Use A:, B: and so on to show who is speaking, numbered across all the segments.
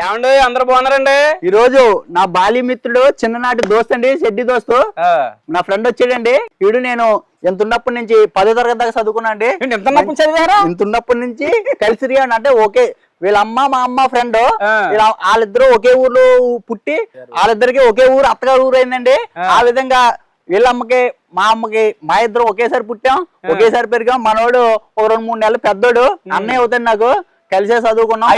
A: ఏమండి అందరు బాగున్నారండి?
B: ఈ రోజు నా బాల్యమిత్రుడు చిన్ననాటి దోస్త్ అండి, షెడ్డి దోస్తు నా ఫ్రెండ్ వచ్చాడండి. వీడు నేను ఎంత ఉన్నప్పటి నుంచి 10వ తరగతి దాకా చదువుకున్నా అండి. ఇంత ఉన్నప్పటి నుంచి కలిసి అంటే ఓకే వీళ్ళ అమ్మ మా అమ్మ ఫ్రెండ్ వాళ్ళిద్దరూ ఒకే ఊర్లో పుట్టి వాళ్ళిద్దరికి ఒకే ఊరు అత్తగారు ఊరు అయిందండి. ఆ విధంగా వీళ్ళమ్మకి మా అమ్మకి మా ఇద్దరు ఒకేసారి పుట్టాం, ఒకేసారి పెరిగాం. మనోడు ఒక 2-3 నెలలు పెద్దోడు, అన్నయ్య అవుతాడు నాకు. కలిసే చదువుకున్నాం.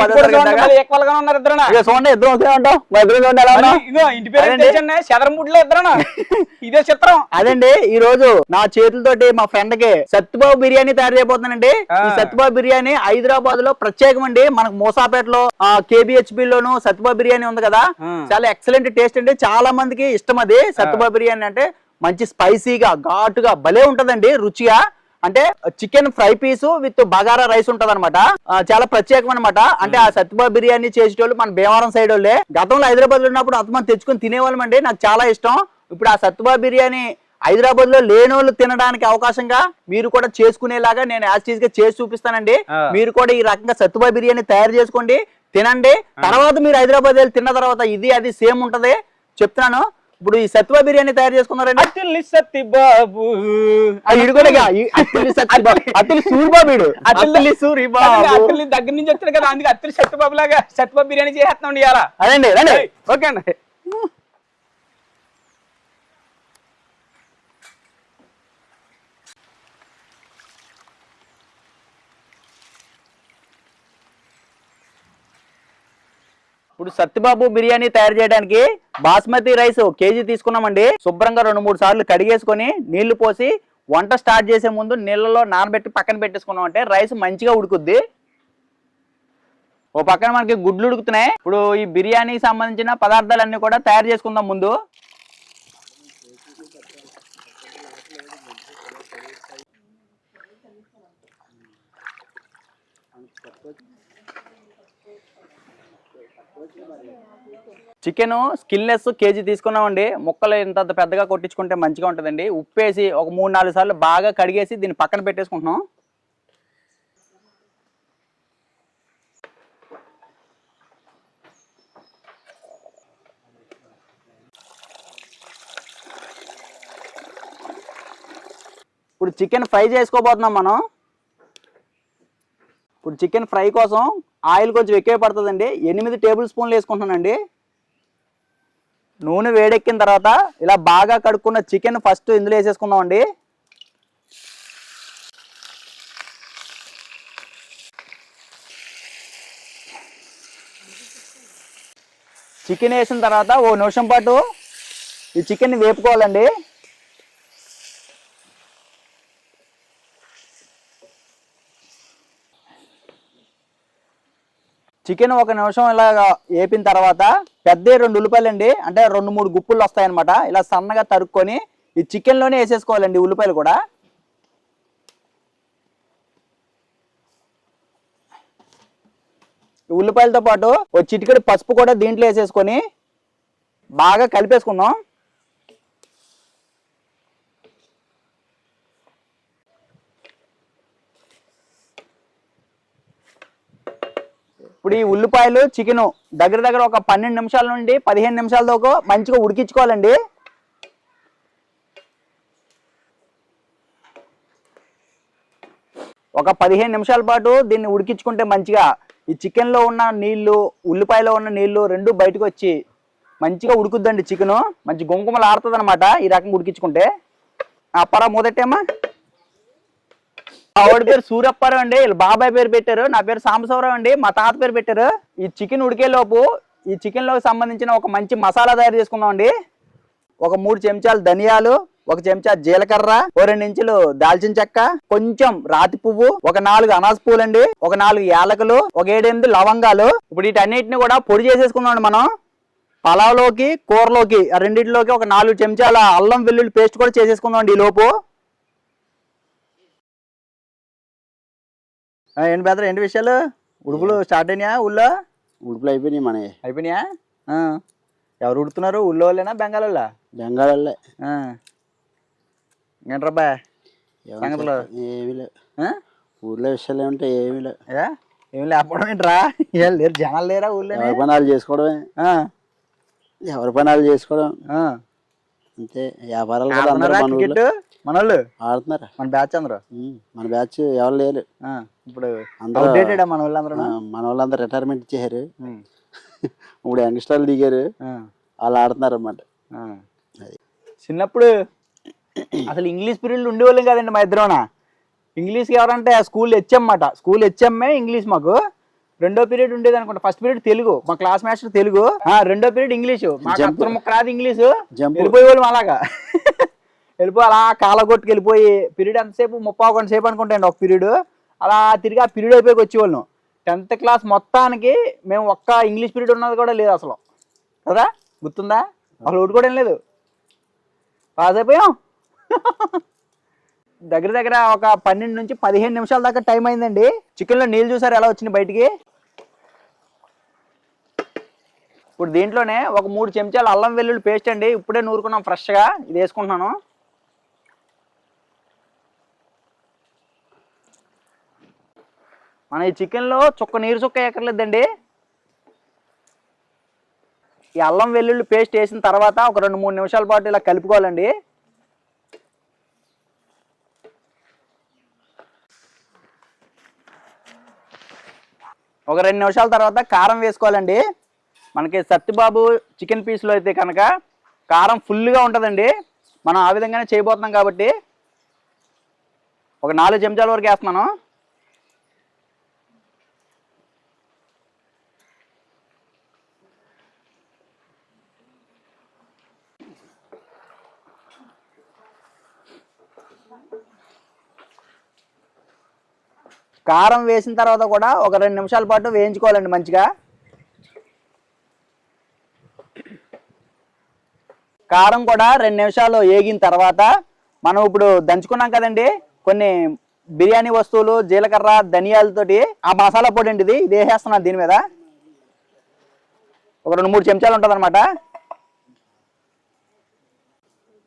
A: ఇదే చిత్రం.
B: అదండి ఈ రోజు నా చేతులతోటి మా ఫ్రెండ్ కి సత్యబాబు బిర్యానీ తయారు చేయబోతున్నానండి. ఈ సత్యబాబు బిర్యానీ హైదరాబాద్ లో ప్రత్యేకం అండి. మనకు మోసాపేటలో కేబిహెచ్పి లోను సత్యబాబు బిర్యానీ ఉంది కదా, చాలా ఎక్సలెంట్ టేస్ట్ అండి. చాలా మందికి ఇష్టం అది. సత్యబాబు బిర్యానీ అంటే మంచి స్పైసీగా ఘాటుగా భలే ఉంటదండి రుచిగా. అంటే chicken fry piece with bagara rice ఉంటది అనమాట. చాలా ప్రత్యేకం అనమాట. అంటే ఆ సత్యబాబు బిర్యానీ చేసేటోళ్ళు మన భీమవరం సైడ్ వాళ్ళే. గతంలో హైదరాబాద్ లో ఉన్నప్పుడు అంతమంది తెచ్చుకొని తినేవాళ్ళం అండి. నాకు చాలా ఇష్టం. ఇప్పుడు ఆ సత్యబాబు బిర్యానీ హైదరాబాద్ లో లేనోళ్ళు తినడానికి అవకాశంగా మీరు కూడా చేసుకునేలాగా నేను యాజ్ గా చేసి చూపిస్తానండి. మీరు కూడా ఈ రకంగా సత్యబాబు బిర్యానీ తయారు చేసుకోండి, తినండి. తర్వాత మీరు హైదరాబాద్ వెళ్ళి తిన్న తర్వాత ఇది అది సేమ్ ఉంటది చెప్తున్నాను. ఇప్పుడు ఈ సత్యబాబు బిర్యానీ తయారు చేసుకున్నారండి.
A: అత్తిల్లి సత్యబాబు దగ్గర నుంచి వచ్చాడు కదా, అందుకే అత్తిల్లి సత్యబాబు లాగా సత్యబాబు బిర్యానీ చేస్తున్నాం ఇవాళ.
B: అదండి రండి.
A: ఓకే అండి.
B: ఇప్పుడు సత్యబాబు బిర్యానీ తయారు చేయడానికి బాస్మతి రైస్ 1 కేజీ తీసుకున్నామండి. శుభ్రంగా 2-3 సార్లు కడిగేసుకొని నీళ్లు పోసి వంట స్టార్ట్ చేసే ముందు నీళ్ళలో నానబెట్టి పక్కన పెట్టేసుకున్నాం అంటే రైస్ మంచిగా ఉడుకుద్ది. ఓ పక్కన మనకి గుడ్లు ఉడుకుతున్నాయి. ఇప్పుడు ఈ బిర్యానీకి సంబంధించిన పదార్థాలన్నీ కూడా తయారు చేసుకుందాం. ముందు చికెన్ స్కిన్లెస్ 1 కేజీ తీసుకున్నామండి. ముక్కలు ఇంత పెద్దగా కొట్టించుకుంటే మంచిగా ఉంటుందండి. ఉప్పేసి ఒక 3-4 సార్లు బాగా కడిగేసి దీన్ని పక్కన పెట్టేసుకుంటున్నాం. ఇప్పుడు చికెన్ ఫ్రై చేసుకోబోతున్నాం మనం. ఇప్పుడు చికెన్ ఫ్రై కోసం ఆయిల్ కొంచెం ఎక్కువ పడుతుందండి. 8 టేబుల్ స్పూన్లు వేసుకుంటున్నానండి. నూనె వేడెక్కిన తర్వాత ఇలా బాగా కడుక్కున్న చికెన్ ఫస్ట్ ఇందులో వేసేసుకుందామండి. చికెన్ వేసిన తర్వాత 1 నిమిషం పాటు ఈ చికెన్ని వేపుకోవాలండి. చికెన్ 1 నిమిషం ఇలా వేపిన తర్వాత పెద్ద 2 ఉల్లిపాయలు అండి, అంటే 2-3 గుప్పులు వస్తాయన్నమాట. ఇలా సన్నగా తరుక్కొని ఈ చికెన్లోనే వేసేసుకోవాలండి ఉల్లిపాయలు కూడా. ఉల్లిపాయలతో పాటు ఒక చిటికెడు పసుపు కూడా దీంట్లో వేసేసుకొని బాగా కలిపేసుకుందాం. ఇప్పుడు ఈ ఉల్లిపాయలు చికెన్ దగ్గర ఒక 12 నిమిషాల నుండి 15 నిమిషాల దాకా మంచిగా ఉడికించుకోవాలండి. ఒక 15 నిమిషాల పాటు దీన్ని ఉడికించుకుంటే మంచిగా ఈ చికెన్లో ఉన్న నీళ్లు ఉల్లిపాయలో ఉన్న నీళ్లు రెండు బయటకు వచ్చి మంచిగా ఉడుకుద్దండి. చికెను మంచి గుంకుమలు ఆడుతుంది అనమాట ఈ రకంగా ఉడికించుకుంటే. అప్పారా మూదట్టేమ్మా. ఆవిడ పేరు సూరప్పారావు అండి, వీళ్ళ బాబాయ్ పేరు పెట్టారు. నా పేరు సాంబశివరావు అండి, మా తాత పేరు పెట్టారు. ఈ చికెన్ ఉడికేలోపు ఈ చికెన్లోకి సంబంధించిన ఒక మంచి మసాలా తయారు చేసుకుందాం అండి. ఒక 3 చెంచాలు ధనియాలు, 1 చెంచా జీలకర్ర, 2 ఇంచులు దాల్చిన చెక్క, కొంచెం రాతి పువ్వు, ఒక 4 అనాస పూలు అండి, ఒక 4 యాలకులు, ఒక 7-8 లవంగాలు. ఇప్పుడు వీటన్నిటిని కూడా పొడి చేసేసుకుందాం మనం. పలావ్లోకి కూరలోకి రెండింటిలోకి ఒక 4 చెంచాల అల్లం వెల్లుల్లి పేస్ట్ కూడా చేసేసుకుందాం అండి ఈ లోపు. ఏంటి బెదర్, ఏంటి విషయాలు? ఉడుపులు స్టార్ట్ అయినాయా ఊళ్ళో?
C: ఉడుపులు అయిపోయినాయి మనవి.
B: అయిపోయినాయా? ఎవరు ఉడుతున్నారు? ఊళ్ళో వాళ్ళేనా బెంగాల్ వాళ్ళ?
C: బెంగాల్ వాళ్ళే.
B: ఏంట్రబ్బా సంగతులు?
C: ఏమి లేవు ఊర్లో విషయాలు ఏమంటే ఏమి లేవు.
B: ఏం లేకపోవడం ఏంట్రా? ఏం లేరు, జనాలు లేరా ఊళ్ళోనే?
C: ఎవరి పని వాళ్ళు చేసుకోవడమే,
B: ఆ,
C: ఎవరి పని వాళ్ళు చేసుకోవడం
B: ఆ.
C: అంతే. వ్యాపారాలు కూడా అందరూ
B: ఆడుతున్నారా
C: మన ఊర్లో
B: క్రికెట్ మనోళ్ళు?
C: ఆడుతున్నారు.
B: మన బ్యాచ్ అందరూ
C: మన బ్యాచ్ ఎవరు లేరు,
B: ఇప్పుడు
C: అందరూ
B: అవుట్డేటెడ్ మన వాళ్ళందరూ.
C: మన వాళ్ళందరూ రిటైర్మెంట్ ఇచ్చేసారు. ఇప్పుడు యంగ్స్టర్లు దిగారు, వాళ్ళు ఆడుతున్నారు అన్నమాట. అది
B: చిన్నప్పుడు అసలు ఇంగ్లీష్ పీరియడ్లు ఉండేవాళ్ళం కదండి మా ఇద్దరునా. ఇంగ్లీష్కి ఎవరంటే స్కూల్ హెచ్ఎం మాట, స్కూల్ హెచ్ఎంఏ ఇంగ్లీష్ మాకు. రెండో పీరియడ్ ఉండేది అనుకుంటా, ఫస్ట్ పీరియడ్ తెలుగు, మా క్లాస్ మాస్టర్ తెలుగు, రెండో పీరియడ్ ఇంగ్లీషు. మాకు అత్తరు ముక్క రాదు ఇంగ్లీషు, వెళ్ళిపోయేవాళ్ళు అలాగా. వెళ్ళిపోయి అలా కాలగొట్టుకు వెళ్ళిపోయి పీరియడ్ ఎంతసేపు 30 గంట సేపు అనుకుంటాండి ఒక పీరియడ్. అలా తిరిగి ఆ పీరియడ్ అయిపోయి వచ్చేవాళ్ళం. 10th క్లాస్ మొత్తానికి మేము ఒక్క ఇంగ్లీష్ పీరియడ్ ఉన్నది కూడా లేదు అసలు కదా, గుర్తుందా? అసలు ఒకటి కూడా ఏం లేదు, పాస్ అయిపోయాం. దగ్గర దగ్గర ఒక 12 నుంచి 15 నిమిషాల దాకా టైం అయిందండి. చికెన్లో నీళ్ళు చూసారు ఎలా వచ్చినాయి బయటికి. ఇప్పుడు దీంట్లోనే ఒక 3 చెంచాలు అల్లం వెల్లుల్లి పేస్ట్ అండి, ఇప్పుడే నూరుకున్నాం ఫ్రెష్గా, ఇది వేసుకుంటున్నాను. మన ఈ చికెన్లో చుక్క నీరు చుక్క ఎక్కర్లేదండి. ఈ అల్లం వెల్లుల్లి పేస్ట్ వేసిన తర్వాత ఒక 2-3 నిమిషాల పాటు ఇలా కలుపుకోవాలండి. ఒక 2 నిమిషాల తర్వాత కారం వేసుకోవాలండి. మనకి సత్యబాబు చికెన్ పీస్లో అయితే కనుక కారం ఫుల్గా ఉంటుందండి. మనం ఆ విధంగానే చేయబోతున్నాం కాబట్టి ఒక 4 చెంచాల వరకు వేస్తున్నాను. కారం వేసిన తర్వాత కూడా ఒక 2 నిమిషాల పాటు వేయించుకోవాలండి మంచిగా. కారం కూడా 2 నిమిషాలు వేగిన తర్వాత మనం ఇప్పుడు దంచుకున్నాం కదండి కొన్ని బిర్యానీ వస్తువులు, జీలకర్ర, ధనియాలతోటి ఆ మసాలా పొడి అండి, ఇది వేసేస్తున్నాను దీని మీద. ఒక 2-3 చెంచాలు ఉంటుంది అనమాట.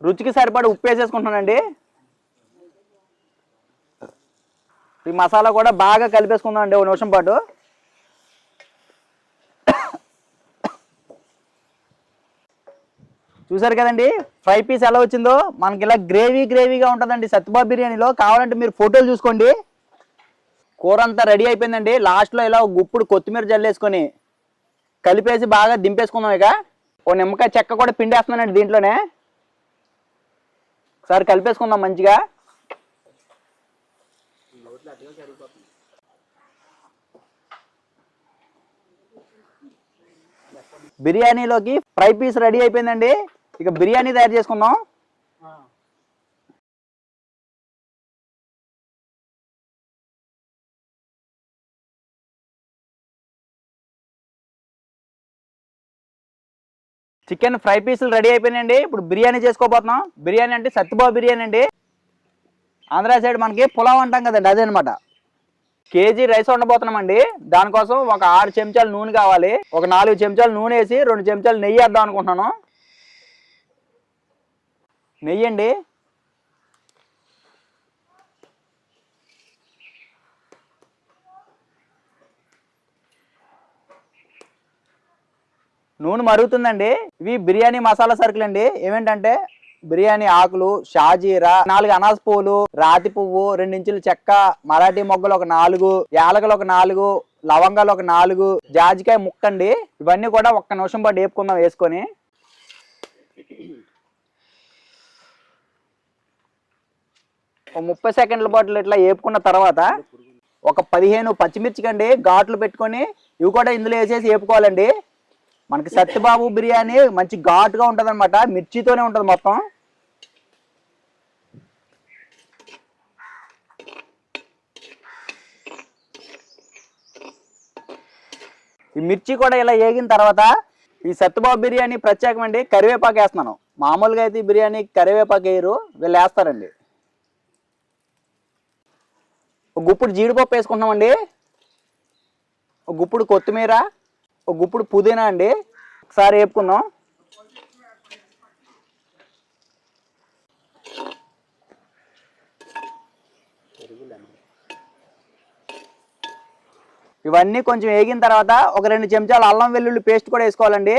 B: రుచికి సరిపడి ఉప్పు వేసేసుకుంటున్నానండి. ఈ మసాలా కూడా బాగా కలిపేసుకుందాం అండి 1 నిమిషం పాటు. చూసారు కదండి ఫ్రై పీస్ ఎలా వచ్చిందో, మనకి ఇలా గ్రేవీగా ఉంటుందండి సత్యబాబు బిర్యానీలో. కావాలంటే మీరు ఫోటోలు చూసుకోండి. కూర అంతా రెడీ అయిపోయిందండి. లాస్ట్లో ఇలా ఒక గుప్పుడు కొత్తిమీర జల్లేసుకొని కలిపేసి బాగా దింపేసుకుందాం. ఇక ఓ నిమ్మకాయ చెక్క కూడా పిండేస్తున్నానండి దీంట్లోనే. ఒకసారి కలిపేసుకుందాం మంచిగా. బిర్యానీలోకి ఫ్రై పీస్ రెడీ అయిపోయిందండి. ఇక బిర్యానీ తయారు చేసుకుందాం. చికెన్ ఫ్రై పీసులు రెడీ అయిపోయినాయండి. ఇప్పుడు బిర్యానీ చేసుకోబోతున్నాం. బిర్యానీ అంటే సత్యబాబు బిర్యానీ అండి. ఆంధ్రా సైడ్ మనకి పులావ్ అంటాం కదండి, అదే అనమాట. కేజీ రైస్ వండబోతున్నామండి. దానికోసం ఒక 6 చెంచాలు నూనె కావాలి. ఒక 4 చెంచాలు నూనె వేసి 2 చెంచాలు నెయ్యి వేద్దాం అనుకుంటున్నాను. నెయ్యి అండి. నూనె మరుగుతుందండి. ఇవి బిర్యానీ మసాలా సరుకులు అండి. ఏమేంటంటే బిర్యానీ ఆకులు, షాజీరా, 4 అనాస పువ్వులు, రాతి పువ్వు, 2 ఇంచుల చెక్క, మరాఠీ మొగ్గలు ఒక 4, యాలకులు ఒక 4, లవంగాలు ఒక 4, జాజికాయ ముక్కండి. ఇవన్నీ కూడా 1 నిమిషం పాటు వేపుకుందాం. వేసుకొని ఒక 30 సెకండ్ల పాటు ఇట్లా వేపుకున్న తర్వాత ఒక 15 పచ్చిమిర్చి కండి ఘాట్లు పెట్టుకొని ఇవి కూడా ఇందులో వేసేసి వేపుకోవాలండి. మనకి సత్యబాబు బిర్యానీ మంచి ఘాటుగా ఉంటుంది అనమాట, మిర్చితోనే ఉంటుంది మొత్తం. ఈ మిర్చి కూడా ఇలా వేగిన తర్వాత ఈ సత్యబాబు బిర్యానీ ప్రత్యేకం అండి, కరివేపాకు వేస్తున్నాను. మామూలుగా అయితే ఈ బిర్యానీ కరివేపాకు వేయరు, వీళ్ళు వేస్తారండి. ఒక గుప్పుడు జీడిపప్పు వేసుకుంటున్నామండి. ఒక గుప్పుడు కొత్తిమీర, ఒక గుప్పుడు పుదీనా అండి. ఒకసారి వేపుకుందాం. ఇవన్నీ కొంచెం వేగిన తర్వాత ఒక 2 చెంచాలు అల్లం వెల్లుల్లి పేస్ట్ కూడా వేసుకోవాలండి.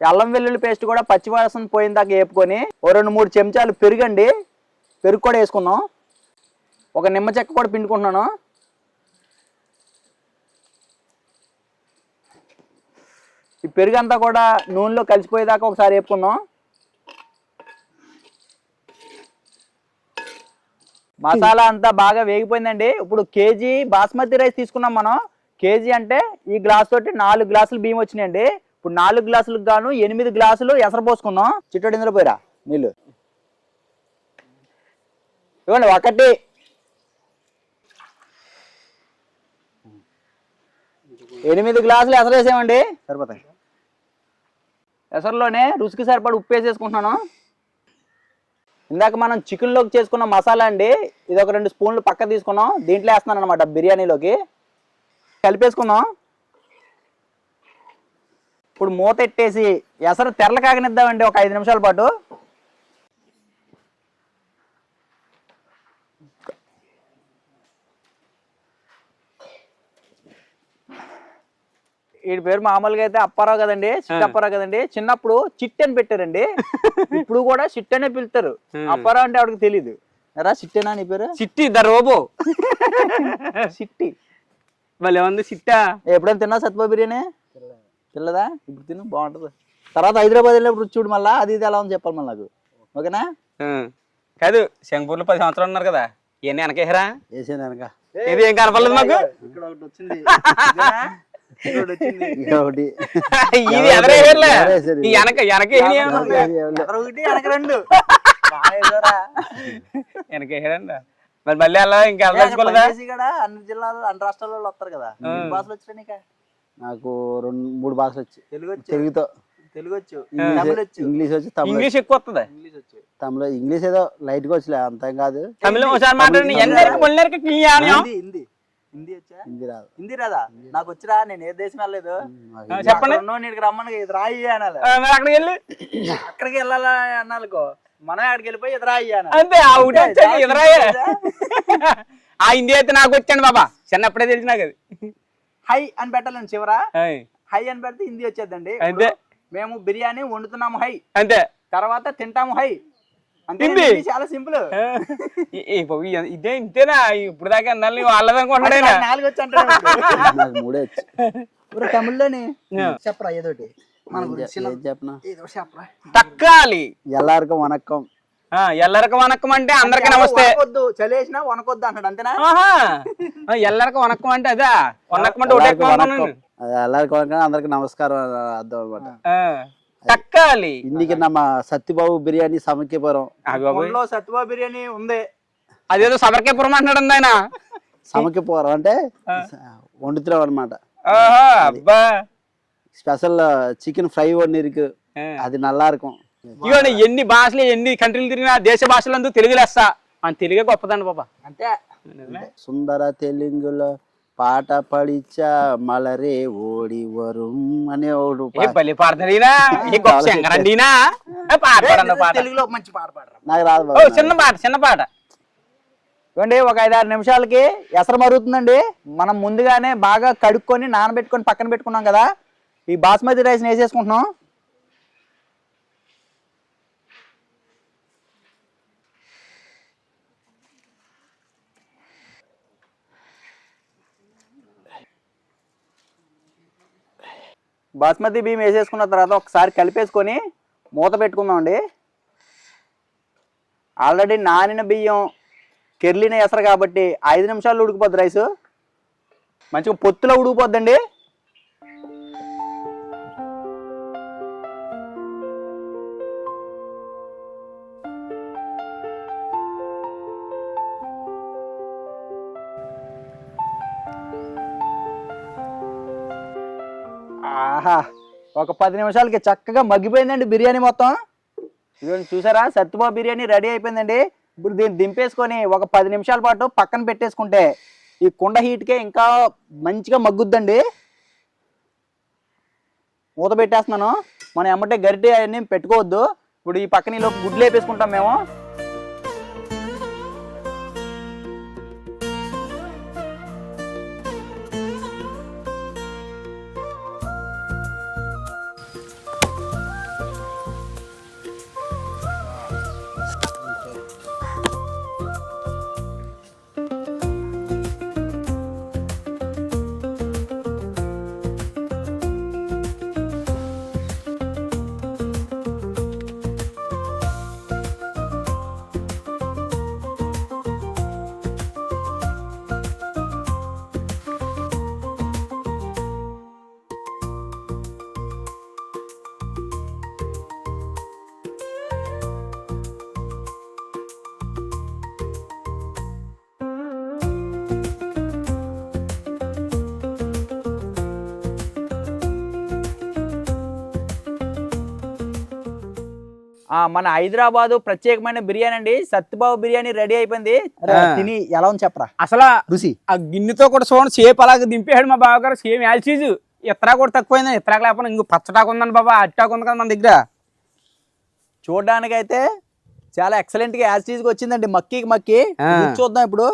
B: అల్లం వెల్లుల్లి పేస్ట్ కూడా పచ్చివాసన పోయిన దాకా వేపుకొని ఓ 2-3 చెంచాలు పెరుగండి, పెరుగు కూడా వేసుకుందాం. ఒక నిమ్మ చెక్క కూడా పిండుకుంటున్నాను. ఈ పెరుగు అంతా కూడా నూనెలో కలిసిపోయేదాకా ఒకసారి వేపుకుందాం. మసాలా అంతా బాగా వేగిపోయిందండి. ఇప్పుడు కేజీ బాస్మతి రైస్ తీసుకున్నాం మనం. కేజీ అంటే ఈ గ్లాస్ తోటి 4 గ్లాసులు బియ్యం వచ్చినాయండి. ఇప్పుడు 4 గ్లాసులకు గాను 8 గ్లాసులు ఎసరు పోసుకుందాం. చిట్టోడి ఇందులో పోయిరా నీళ్ళు. ఇవ్వండి 1 8 గ్లాసులు ఎసరు వేసామండి. సరిపోతాయి. ఎసరులోనే రుచికి సరిపడి ఉప్పు వేసేసుకుంటున్నాను. ఇందాక మనం చికెన్లోకి చేసుకున్న మసాలా అండి, ఇది ఒక 2 స్పూన్లు పక్క తీసుకున్నాం. దీంట్లో వేస్తున్నాను అనమాట బిర్యానీలోకి. కలిపేసుకుందాం. ఇప్పుడు మూత ఎట్టేసి ఎసరు తెరలు కాగనిద్దామండి ఒక 5 నిమిషాల పాటు. వీడి పేరు మామూలుగా అయితే అప్పారావు కదండి, చిట్టప్పారావు కదండి. చిన్నప్పుడు చిట్టి అని పెట్టారండి, ఇప్పుడు కూడా చిట్టి అనే పిలుతారు. అప్పారావు అంటే ఆవిడకి తెలీదు. రా చిట్టేనా నీ పేరు?
A: చిట్టి ద రోబో.
B: చిట్టి
A: మళ్ళీ ఏముంది చిట్టా?
B: ఎప్పుడైనా తిన్నా సత్యబాబు బిర్యానీ? తిల్లదా? ఇప్పుడు తిను, బాగుంటుంది. తర్వాత హైదరాబాద్ వెళ్ళినప్పుడు చూడు మళ్ళీ అది ఇది ఎలా ఉంది చెప్పాలి మళ్ళీ నాకు. ఓకేనా?
A: కాదు, శంకపూర్లో 10 సంవత్సరాలు ఉన్నారు కదా, ఇవన్నీ వెనకేహరా?
C: వేసాను వెనక.
A: ఇది ఏం కనపడలేదు మాకు.
C: ఇక్కడ ఒకటి వచ్చింది.
A: ఇది ఎదరేలా వెనక వెనక వెనకేసాడండి. మరి మళ్ళీ అలా ఇంకా వెళ్ళదలుచుకోలేదా?
B: అన్ని జిల్లాలు అన్ని రాష్ట్రాల వాళ్ళు వస్తారు కదా. భాషలు వచ్చినా నీకా?
C: నాకు 2-3 భాషలు వచ్చి. తెలుగుతో
B: తెలుగు వచ్చు,
C: ఇంగ్లీష్ వచ్చి, తమిళ.
A: ఇంగ్లీష్ ఎక్కువ వస్తుంది.
C: తమిళ ఇంగ్లీష్ ఏదో లైట్ గా వచ్చలే, అంతేం కాదు.
A: తమిళం ఒకసారి మాట్లాడండి.
B: హిందీ వచ్చా?
C: హిందీ రాదు.
B: హిందీ రాదా? నాకు వచ్చిరా, నేను ఏ దేశం వెళ్ళలేదు.
A: చెప్పండి.
B: నీకు రమ్మని ఇది రాయి అనాలి.
A: అక్కడికి వెళ్ళి
B: అక్కడికి వెళ్ళాలా అన్నాళ్ళకో, మనం అక్కడికి వెళ్ళిపోయి ఇది రాయి అనాలి.
A: అంతే. ఆ ఊటి వచ్చాను ఎదురాయే. ఆ హిందీ అయితే నాకు వచ్చాను బాబా, చిన్నప్పుడే తెలిసి నాకు. అది
B: హై అని పెట్టాలండి చివరా. హై అని పెడితే హిందీ వచ్చేద్దండి.
A: అంతే.
B: మేము బిర్యానీ వండుతున్నాము హై,
A: అంతే.
B: తర్వాత తింటాము హై, అంతే. చాలా సింపుల్.
A: ఇదే ఇంతేనా? ఇప్పుడు దాకా అన్నాళ్ళు వాళ్ళదనుకుంటున్నాడే.
B: 4 వచ్చి అంటాడు.
C: నాకు 3 వచ్చు.
B: తమిళ్లోని చెప్పరా ఏదోటి
C: చెప్పనా?
A: తక్కాలి.
C: ఎల్లారికం వనక్కం.
A: ఎల్లరికి వనక్కం అంటే అందరికి నమస్తే.
B: చలేసినా వనకొద్దు అంటాడు, అంతేనా?
A: ఎల్లరికి వనక్కం అంటే అదా? వనక్కం అంటే ఒకటే
C: ఎల్లారికం వనక్కం, అందరికి నమస్కారం అర్థం అనమాట.
A: తక్కాలి.
C: ఇందుకి నమ్మ సత్యబాబు బిర్యానీ సమక్యపురం.
B: సత్యబాబు బిర్యానీ ఉంది.
A: అదేదో సబర్కేపురం అంటున్నాడు ఆయన.
C: సమక్యపురం అంటే వండుతున్నాం అనమాట. స్పెషల్ చికెన్ ఫ్రై వండిருக்கு. అది నల్లా இருக்கும்.
A: ఇవన్నీ ఎన్ని భాషలు ఎన్ని కంట్రీలు తిరిగినా దేశ భాషలందు తెలుగు లెస్స. మన తెలుగే గొప్పదండి బాబా.
B: అంటే
C: సుందర తెలుగులో పాట పడిచా మలరే ఓడి వరుం అనే
A: బలి పాడతాడినా
B: తెలుగులో మంచి పాట పాడరా.
C: నాకు రాదు.
A: చిన్న పాట.
B: ఇవ్వండి ఒక 5-6 నిమిషాలకి ఎసరు మరుగుతుందండి. మనం ముందుగానే బాగా కడుక్కొని నానబెట్టుకొని పక్కన పెట్టుకున్నాం కదా, ఈ బాస్మతి రైస్ వేసేసుకుంటున్నాం. బాస్మతి బియ్యం వేసేసుకున్న తర్వాత ఒకసారి కలిపేసుకొని మూత పెట్టుకుందాం అండి. ఆల్రెడీ నానిన బియ్యం కెర్లిన ఎసరు కాబట్టి 5 నిమిషాల్లో ఉడికిపోద్ది రైస్. మంచిగా పొత్తులో ఉడికిపోద్దండి. ఆహా, ఒక 10 నిమిషాలకి చక్కగా మగ్గిపోయిందండి బిర్యానీ మొత్తం. ఇదిగోండి చూసారా, సత్యబాబు బిర్యానీ రెడీ అయిపోయిందండి. ఇప్పుడు దీన్ని దింపేసుకొని ఒక 10 నిమిషాల పాటు పక్కన పెట్టేసుకుంటే ఈ కుండ హీట్కే ఇంకా మంచిగా మగ్గుద్దండి. మూత పెట్టేస్తున్నాను. మనం ఎమ్మటే గరిటె అవన్నీ పెట్టుకోవద్దు. ఇప్పుడు ఈ పక్కన ఈలోపు గుడ్లు వేపేసుకుంటాం మేము. మన హైదరాబాదు ప్రత్యేకమైన బిర్యానీ అండి, సత్యబాబు బిర్యానీ రెడీ అయిపోయింది. తిని ఎలా ఉంది చెప్పరా
A: అసలు
B: రుచి.
A: ఆ గిన్నెతో కూడా చూడండి సేపు అలాగే దింపేశాడు మా బావగారు. సేమ్ యాల్చీజ్ ఇతరా కూడా తక్కువైంది. ఇతరాకు లేకపోతే ఇంకో పచ్చటాకు ఉందండి బాబా, అట్టాకు ఉంది కదా మన దగ్గర.
B: చూడడానికి అయితే చాలా ఎక్సలెంట్ గా యాజ్ గా వచ్చిందండి. మక్కి రుచి చూద్దాం ఇప్పుడు.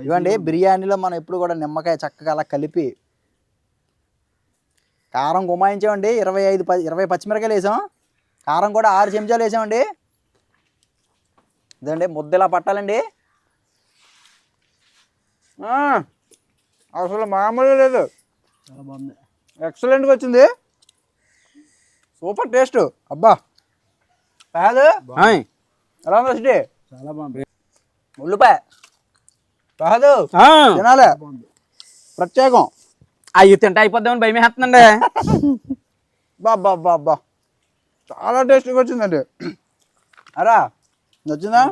B: ఇవ్వండి బిర్యానీలో మనం ఎప్పుడు కూడా నిమ్మకాయ చక్కగా అలా కలిపి కారం గుమాయించామండి. 20 పచ్చిమిరకాయలు వేసాం. కారం కూడా 6 చెంచాలు వేసామండి. ఇదండి ముద్ద ఇలా పట్టాలండి. అసలు మామూలుగా లేదు, ఎక్సలెంట్గా వచ్చింది. Super taste. అబ్బా కాదు ఎలా ఉంది? చాలా బాగుంది. ఉల్లిపాయ కాదు తినాలే, ప్రత్యేకం.
A: అయ్యి తింటే అయిపోద్దామని భయం వేస్తుందండి.
B: బాబా బాబా చాలా టేస్ట్గా వచ్చిందండి. అరా నచ్చిందా?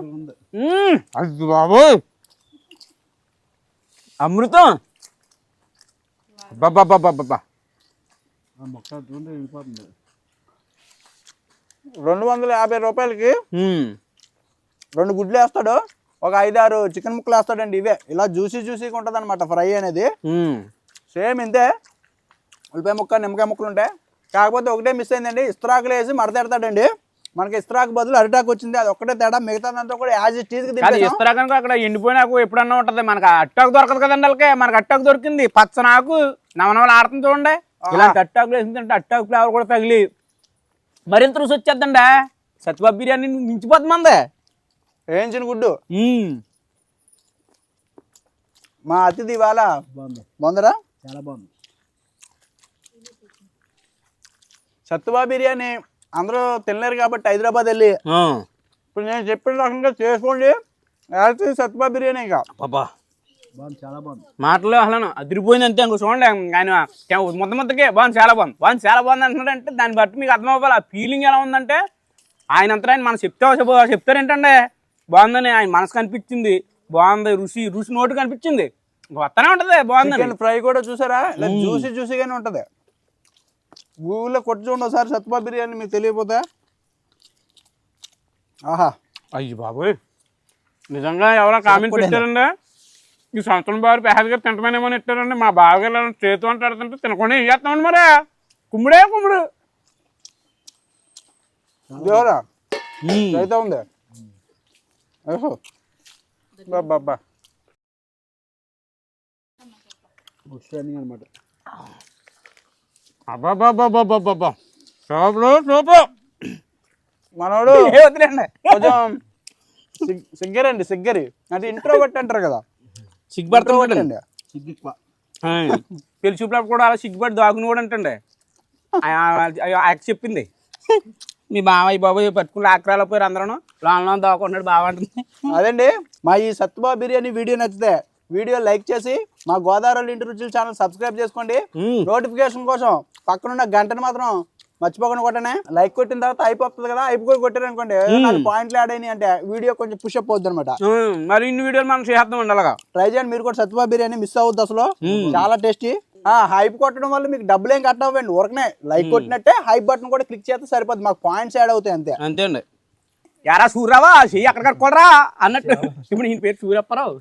A: బాబు అమృతం. బాబా
B: 250 రూపాయలకి 2 గుడ్లు వేస్తాడు, ఒక 5-6 చికెన్ ముక్కలు వేస్తాడండి. ఇవే ఇలా జ్యూసీగా ఉంటుంది అనమాట ఫ్రై అనేది. సేమ్ ఇంతే, ఉల్లిపాయ ముక్క నిమ్మకాయ ముక్కలు ఉంటాయి. కాకపోతే ఒకటే మిస్ అయిందండి, ఇస్త్రాకులు వేసి మడతెడతాడండి. మనకి ఇస్త్రాకు బదులు అరిటాకు వచ్చింది, అది ఒక్కటే తేడా. మిగతాదంతా కూడా యాజ్ ఇట్ ఈజ్ గా
A: ఇస్త్రాకు అక్కడ ఎండిపోయినాకు ఎప్పుడన్నా ఉంటది. మనకు అట్టాకు దొరకదు కదండి వాళ్ళకి. మనకు అట్టాకు దొరికింది పచ్చనాకు నవనవలు ఆడుతుంది చూడండి. ఇలాంటి అట్టాకులు వేసిందంటే అట్టాకు ఫ్లేవర్ కూడా తగిలి మరింత రుచి వచ్చేద్దండి. సత్యబాబు బిర్యానీ మించిపోతుంది మందే.
B: వేయించిన గుడ్డు మా అతిథి ఇవాళ బాగుందరా? చాలా బాగుంది. సత్యబాబు బిర్యానీ అందరూ తినలేరు కాబట్టి హైదరాబాద్ వెళ్ళి ఇప్పుడు నేను చెప్పిన రకంగా చేసుకోండి. సత్యబాబు బిర్యానీ ఇక చాలా బాగుంది.
A: మాటలో అసలు అదిరిపోయింది అంతే. ఇంకో చూడండి ఆయన ముద్దకే బాగుంది, చాలా బాగుంది అంటున్నాడంటే దాన్ని బట్టి మీకు అర్థం అవ్వాలి. ఆ ఫీలింగ్ ఎలా ఉందంటే ఆయన అంతా ఆయన మనం చెప్తారేంటండి బాగుందని. ఆయన మనసు కనిపించింది, బాగుంది. రుచి నోటు కనిపించింది, వస్తూనే ఉంటది. బాగుంది.
B: ఫ్రై కూడా చూసారా, ఇలా జ్యూసీగానే ఉంటది. గూగుల్లో కొట్టి చూడండి ఒకసారి సత్యబాబు బిర్యానీ, మీకు తెలియపోతే. ఆహా
A: అయ్యి బాబోయ్, నిజంగా ఎవరో కామెంట్ పెట్టారండి, ఈ సంవత్సరం బాబు పేద గారు తింటమనేమో పెట్టారండి. మా బావగారు చేతు అంటాడుతుంటే తినకుండా ఏం చేస్తామండి మరి. కుమ్ముడు
B: దేవరా అయితే ఉంది. బాబా అనమాట.
A: అబ్బాబాబాబాబాబా సూపర్.
B: మనోడు కొంచెం సిగ్గరి అంటే ఇంట్రో కొట్టి అంటారు కదా,
A: సిగ్గుపడతాండి. పెళ్లి చూపులకు కూడా అలా సిగ్గుపడి దాగుని కూడా అంటండి. చెప్పింది మీ బాబాయ్ బాబాయ్ పట్టుకుని ఆక్రాల పోయారు అందరూ లోన దాక్కున్నాడు బాగా అంటుంది.
B: అదండి మా ఈ సత్యబాబు బిర్యానీ వీడియో నచ్చితే వీడియో లైక్ చేసి మా గోదావరి ఇంటి రుచుల ఛానల్ సబ్స్క్రైబ్ చేసుకోండి. నోటిఫికేషన్ కోసం పక్కనున్న గంటను మాత్రం మర్చిపోకుండా కొట్టనే. లైక్ కొట్టిన తర్వాత అయిపోతుంది కదా, అయిపోయి కొట్టారు అనుకోండి, 4 పాయింట్లు యాడ్ అయినాయి అంటే వీడియో కొంచెం పుష్ అప్ అవుద్ది అనమాట.
A: మరి ఇన్ని వీడియోలు మనం చేద్దాం అండి. అలాగా
B: ట్రై చేయండి మీరు కూడా. సత్యబాబు బిర్యానీ మిస్ అవ్వద్దు అసలు, చాలా టేస్టీ. హైప్ కొట్టడం వల్ల మీకు డబ్బులు ఏం కట్ అవ్వండి, ఊరకనే లైక్ కొట్టినట్టే హైప్ బటన్ కూడా క్లిక్ చేస్తే సరిపోద్ది, మాకు పాయింట్స్ యాడ్ అవుతాయి అంతే.
A: అంతే అండి. యారా సూర్రావా చెయ్యి అక్కడ కట్టుకోడరా అన్నట్టు. ఇప్పుడు ఈయన పేరు సూర్యప్పారావు.